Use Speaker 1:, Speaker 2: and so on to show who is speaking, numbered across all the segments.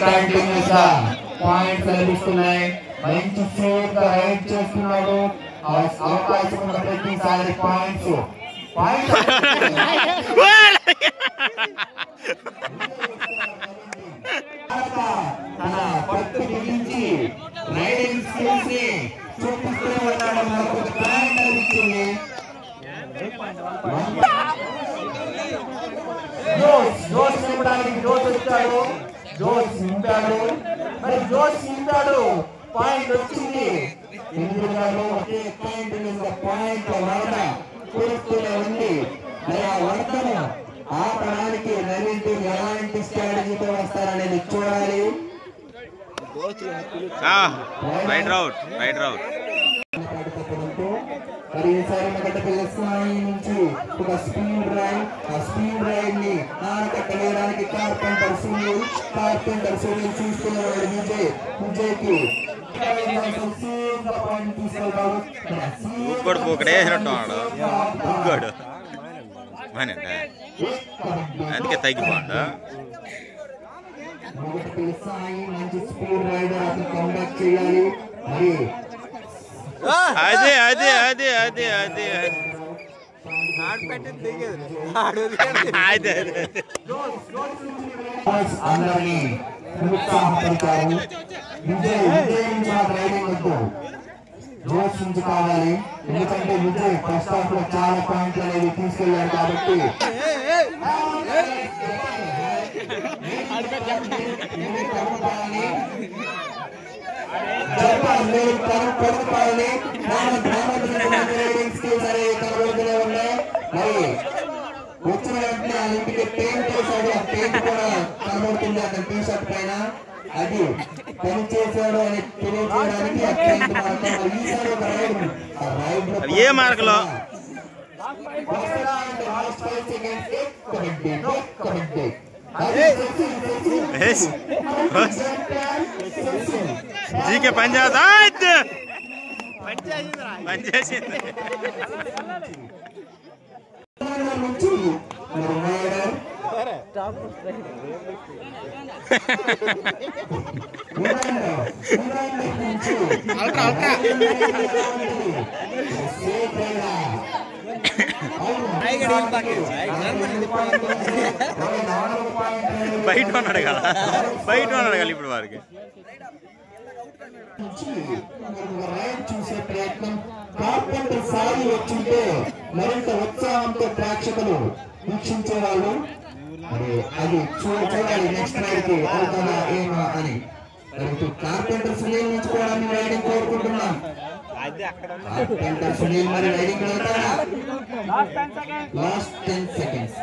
Speaker 1: Points లభిస్తున్నాయి. మంచి safe గా రైడ్ చేస్తున్నాడు. అవకాశం ఉన్న ప్రతిసారి పాయింట్స్ తన పట్టు బిగించి రైడింగ్ స్కిల్స్ ని చూపిస్తూ ఉన్నాడు. మనకు పాయింట్ లభించింది. జోష్ నింపడానికి జోష్ వచ్చాడు. జోష్ నింపాడు. మరి జోష్ నింపాడు. పాయింట్ వచ్చింది. ఎందుకు ఒకే పాయింట్ మీద పాయింట్ వరద కురుస్తూనే ఉంది. మరి ఆ వరదను ఆపడానికి నవీన్ ఎలాంటి స్ట్రాటజీతో వస్తారనేది చూడాలి. మరి ఈసారి మగటపల్లి స్థాయి నుంచి ఒక స్పీడ్ రైడ్, ఆ స్పీడ్ రైడ్ ని ఆనకట్టలేడానికి కార్పెంటర్ సునీల్ చూస్తున్నాడు. విజయ్ కి
Speaker 2: అందుకే తగ్గిపోండు.
Speaker 1: మగటపల్లి స్థాయి మంచి స్పీడ్ రైడర్, అతను కంబ్యాక్ చేయాలి. మరి
Speaker 2: అదే అదే అదే అదే అదే
Speaker 1: అందరినీ ఉత్సాహపరిచారు. విజయ్ నుంచి రైడింగ్ వద్దు, జోష్ నుంచి కావాలి. ఎందుకంటే విజయ్ ఫస్ట్ హాఫ్ లో చాలా పాయింట్లు అనేది తీసుకెళ్లారు కాబట్టి వచ్చిన వెంటనే ఆ ఇంటికి పెయింట్ వేసాడు. ఆ పెయింట్ కూడా కనబడుతుంది అతని టీ షర్ట్ పైన. అది పని చేశాడు అని తెలియజేయడానికి ఆ పెయింట్ మార్క్. ఈసారి ఒక రైడ్
Speaker 2: ఏ మార్కులో జీకే పంజాబ్ పనిచేసింది. బయట ఉన్నాడు కదా, ఇప్పుడు వారికి
Speaker 1: చూసే ప్రయత్నం కార్పెంటర్ సాగి వచ్చింటే మరింత ఉత్సాహంతో ప్రేక్షకులు వీక్షించేవాళ్ళు. మరి అది చూడాలి నెక్స్ట్ రైడ్ కి అవుతుందా ఏమా అని. కార్పెంటర్ సునీల్ నుంచి కూడా మేము రైడింగ్ కోరుకుంటున్నాం. కార్పెంటర్ సునీల్ మరి రైడింగ్ వెళ్తారా? Last 10 seconds.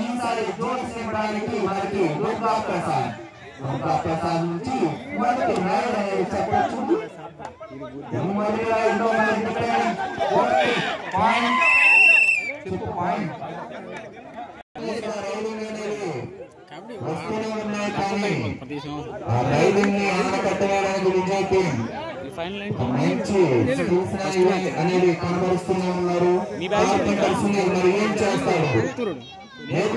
Speaker 1: ఈసారి జోష్ నింపడానికి వారికి దుర్గా ప్రసాద్ నుంచి మొదటి రైడ్ అనేది చెప్పచ్చు. మొదటి రైడ్ లో వస్తూనే ఉన్నాయి కానీ ఆ రైడింగ్ ని ఆనకట్టడానికి విజయ్ టీం మంచి అనేది కనబరుస్తూనే ఉన్నారు. మరి ఏం చేస్తారు? లేదు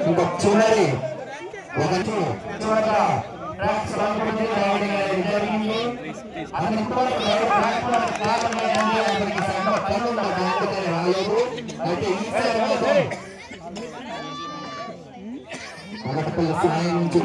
Speaker 1: ఇంకా చివరి ఒక చూడగా జరిగింది. అతనికి రాలేదు. అయితే ఈసారి మగటపల్లి సాయం నుంచి